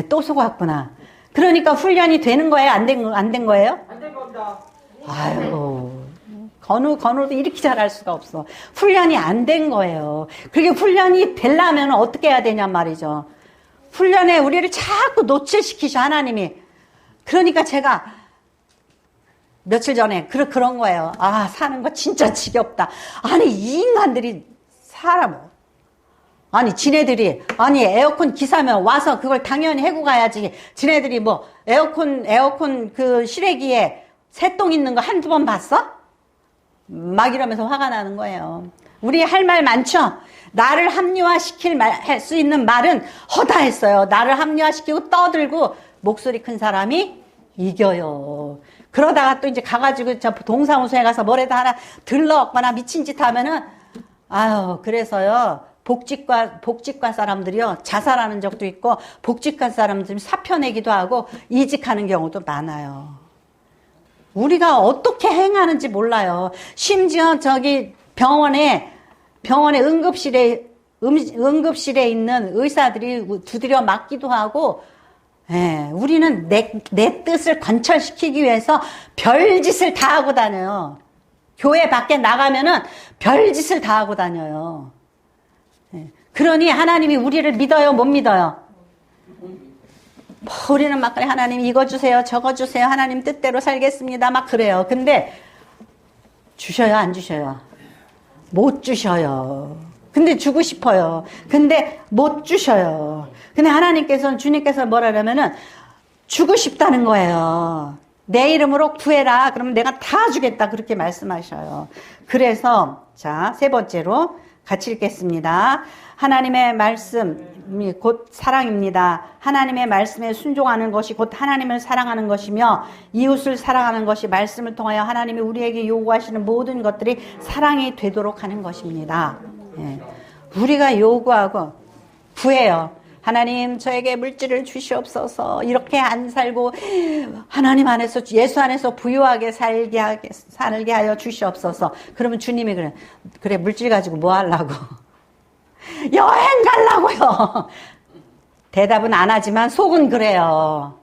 또 속았구나. 그러니까 훈련이 되는 거예요? 안 된 거예요? 안 된 겁니다. 아유, 건우도 이렇게 잘할 수가 없어. 훈련이 안 된 거예요. 그게 훈련이 되려면 어떻게 해야 되냔 말이죠. 훈련에 우리를 자꾸 노출시키셔, 하나님이. 그러니까 제가 며칠 전에 그런 거예요. 사는 거 진짜 지겹다. 이 인간들이 지네들이 에어컨 기사면 와서 그걸 당연히 해고 가야지. 지네들이 뭐 에어컨 그 실외기에 새똥 있는 거 한두 번 봤어? 막 이러면서 화가 나는 거예요. 우리 할 말 많죠? 나를 합리화시킬 할 수 있는 말은 허다했어요. 나를 합리화시키고 떠들고 목소리 큰 사람이 이겨요. 그러다가 또 이제 가가지고 저 동사무소에 가서 뭐라도 하나 들러엎거나 미친 짓 하면은 그래서요. 복지과 사람들이요, 자살하는 적도 있고, 복지과 사람들이 사표 내기도 하고, 이직하는 경우도 많아요. 우리가 어떻게 행하는지 몰라요. 심지어 저기 병원에 응급실에 있는 의사들이 두드려 맞기도 하고, 예, 우리는 내 뜻을 관철시키기 위해서 별짓을 다 하고 다녀요. 교회 밖에 나가면은 별짓을 다 하고 다녀요. 예, 그러니 하나님이 우리를 믿어요, 못 믿어요? 뭐 우리는 막 그래, 하나님 이거 주세요, 저거 주세요, 하나님 뜻대로 살겠습니다, 막 그래요. 근데 주셔요, 안 주셔요? 못 주셔요. 근데 주고 싶어요. 근데 못 주셔요. 근데 주님께서 뭐라 그러면은 주고 싶다는 거예요. 내 이름으로 구해라. 그러면 내가 다 주겠다. 그렇게 말씀하셔요. 그래서 자, 세 번째로 같이 읽겠습니다. 하나님의 말씀이 곧 사랑입니다. 하나님의 말씀에 순종하는 것이 곧 하나님을 사랑하는 것이며 이웃을 사랑하는 것이 말씀을 통하여 하나님이 우리에게 요구하시는 모든 것들이 사랑이 되도록 하는 것입니다. 예. 우리가 요구하고 구해요. 하나님 저에게 물질을 주시옵소서. 이렇게 안 살고 하나님 안에서 예수 안에서 부유하게 살게 하여 주시옵소서. 그러면 주님이 그래 물질 가지고 뭐 하려고? 여행 가려고요. 대답은 안 하지만 속은 그래요.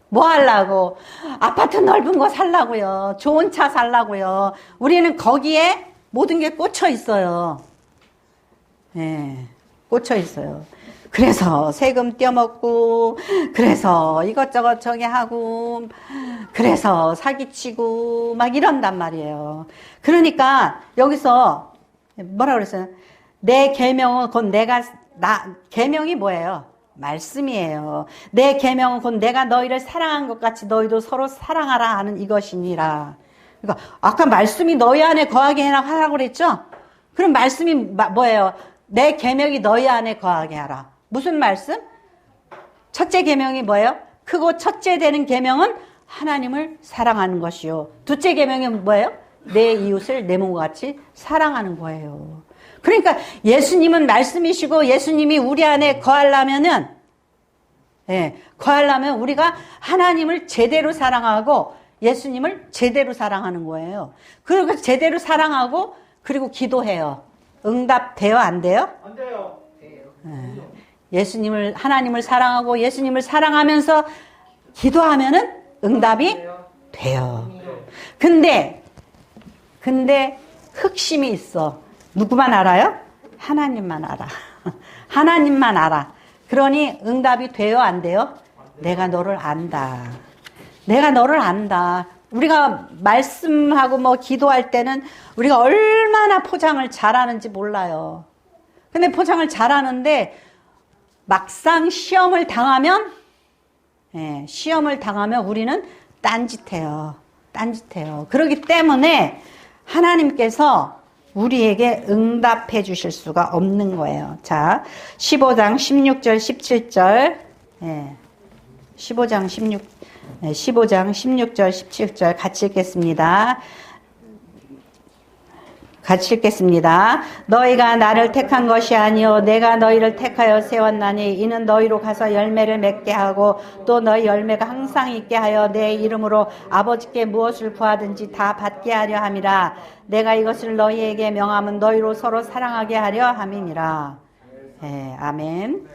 뭐 하려고? 아파트 넓은 거 살라고요. 좋은 차 살라고요. 우리는 거기에 모든 게 꽂혀 있어요. 예, 꽂혀 있어요. 그래서 세금 떼먹고, 그래서 이것저것 저기 하고, 그래서 사기치고, 막 이런단 말이에요. 그러니까 여기서 뭐라 그랬어요? 내 계명은 곧 계명이 뭐예요? 말씀이에요. 내 계명은 곧 내가 너희를 사랑한 것 같이 너희도 서로 사랑하라 하는 이것이니라. 그러니까 아까 말씀이 너희 안에 거하게 하라고 그랬죠? 그럼 말씀이 뭐예요? 내 계명이 너희 안에 거하게 하라. 무슨 말씀? 첫째 계명이 뭐예요? 크고 첫째 되는 계명은 하나님을 사랑하는 것이요. 둘째 계명이 뭐예요? 내 이웃을 내 몸과 같이 사랑하는 거예요. 그러니까 예수님은 말씀이시고 예수님이 우리 안에 거하려면 우리가 하나님을 제대로 사랑하고 예수님을 제대로 사랑하는 거예요. 그리고 제대로 사랑하고 그리고 기도해요. 응답돼요? 안 돼요? 안 돼요. 하나님을 사랑하고 예수님을 사랑하면서 기도하면은 응답이 돼요. 근데 흑심이 있어. 누구만 알아요? 하나님만 알아. 하나님만 알아. 그러니 응답이 돼요? 안 돼요? 내가 너를 안다. 내가 너를 안다. 우리가 말씀하고 뭐 기도할 때는 우리가 얼마나 포장을 잘하는지 몰라요. 근데 포장을 잘하는데 막상 시험을 당하면 우리는 딴짓해요. 그렇기 때문에 하나님께서 우리에게 응답해 주실 수가 없는 거예요. 자, 15장 16절 17절 15장 16절 17절 같이 읽겠습니다. 너희가 나를 택한 것이 아니요 내가 너희를 택하여 세웠나니 이는 너희로 가서 열매를 맺게 하고 또 너희 열매가 항상 있게 하여 내 이름으로 아버지께 무엇을 구하든지 다 받게 하려 함이라. 내가 이것을 너희에게 명함은 너희로 서로 사랑하게 하려 함이니라. 아멘.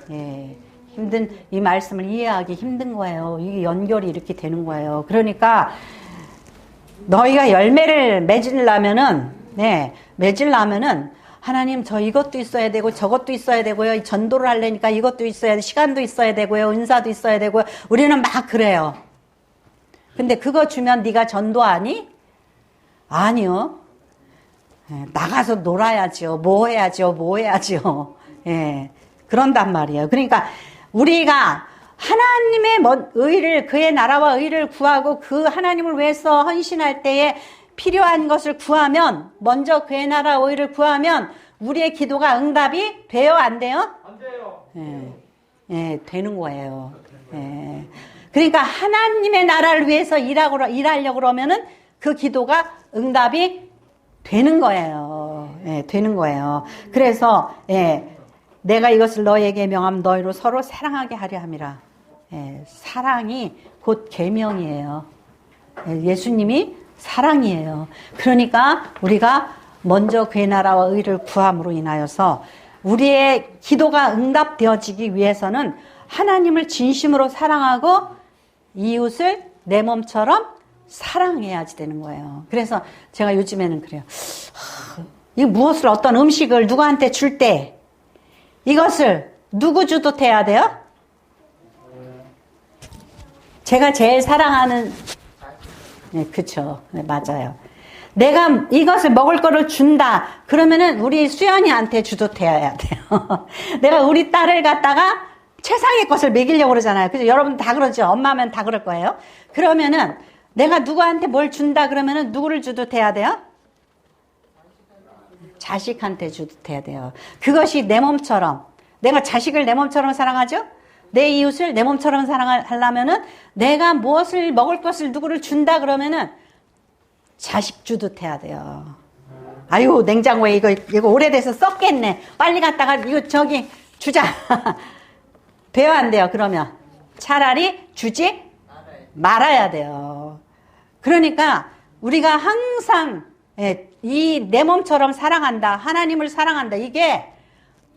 이 말씀을 이해하기 힘든 거예요. 이게 연결이 이렇게 되는 거예요. 그러니까 너희가 열매를 맺으려면은 하나님 저 이것도 있어야 되고 저것도 있어야 되고요. 전도를 하려니까 이것도 있어야 돼. 시간도 있어야 되고요. 은사도 있어야 되고요. 우리는 막 그래요. 근데 그거 주면 네가 전도하니? 아니요. 나가서 놀아야죠. 뭐 해야죠. 그런단 말이에요. 그러니까 우리가 하나님의 의를, 그의 나라와 의를 구하고 그 하나님을 위해서 헌신할 때에 필요한 것을 구하면, 먼저 그의 나라 의를 구하면 우리의 기도가 응답이 돼요? 안 돼요? 안 돼요. 되는 거예요. 그러니까 하나님의 나라를 위해서 일하려고 그러면은 그 기도가 응답이 되는 거예요. 예, 되는 거예요. 그래서 예, 내가 이것을 너에게 명함 너희로 서로 사랑하게 하려 함이라. 예, 사랑이 곧 계명이에요. 예, 예수님이 사랑이에요. 그러니까 우리가 먼저 그의 나라와 의를 구함으로 인하여서 우리의 기도가 응답되어지기 위해서는 하나님을 진심으로 사랑하고 이웃을 내 몸처럼 사랑해야지 되는 거예요. 그래서 제가 요즘에는 그래요. 이 무엇을 어떤 음식을 누구한테 줄 때 이것을 누구 주듯 해야 돼요? 제가 제일 사랑하는 네, 그쵸. 네, 맞아요. 내가 이것을 먹을 거를 준다. 그러면은 우리 수연이한테 주듯 해야 돼요. 내가 우리 딸을 갖다가 최상의 것을 먹이려고 그러잖아요. 그죠? 여러분 다 그러죠. 엄마면 다 그럴 거예요. 그러면은 내가 누구한테 뭘 준다 그러면은 누구를 주듯 해야 돼요? 자식한테 주듯 해야 돼요. 그것이 내 몸처럼. 내가 자식을 내 몸처럼 사랑하죠? 내 이웃을 내 몸처럼 사랑하려면은 내가 무엇을 먹을 것을 누구를 준다 그러면은 자식 주듯 해야 돼요. 아유, 냉장고에 이거 오래돼서 썩겠네. 빨리 갔다가 이거 저기 주자. 돼요, 안 돼요? 그러면 차라리 주지 말아야 돼요. 그러니까 우리가 항상 이 내 몸처럼 사랑한다, 하나님을 사랑한다, 이게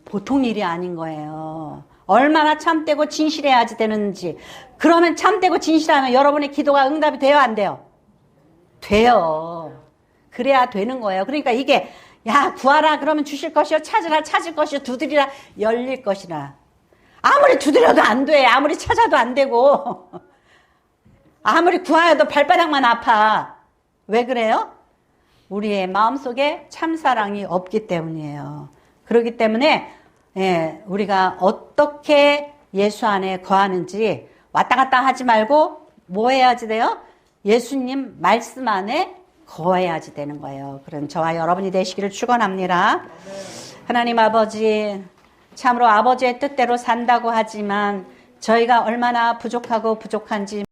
보통 일이 아닌 거예요. 얼마나 참되고 진실해야지 되는지. 그러면 참되고 진실하면 여러분의 기도가 응답이 돼요, 안 돼요? 돼요. 그래야 되는 거예요. 그러니까 이게 야 구하라 그러면 주실 것이요, 찾으라 찾을 것이요, 두드리라 열릴 것이라. 아무리 두드려도 안 돼. 아무리 찾아도 안 되고 아무리 구하여도 발바닥만 아파. 왜 그래요? 우리의 마음속에 참사랑이 없기 때문이에요. 그렇기 때문에 우리가 어떻게 예수 안에 거하는지 왔다 갔다 하지 말고 뭐 해야지 돼요? 예수님 말씀 안에 거해야지 되는 거예요. 그럼 저와 여러분이 되시기를 축원합니다. 하나님 아버지, 참으로 아버지의 뜻대로 산다고 하지만 저희가 얼마나 부족하고 부족한지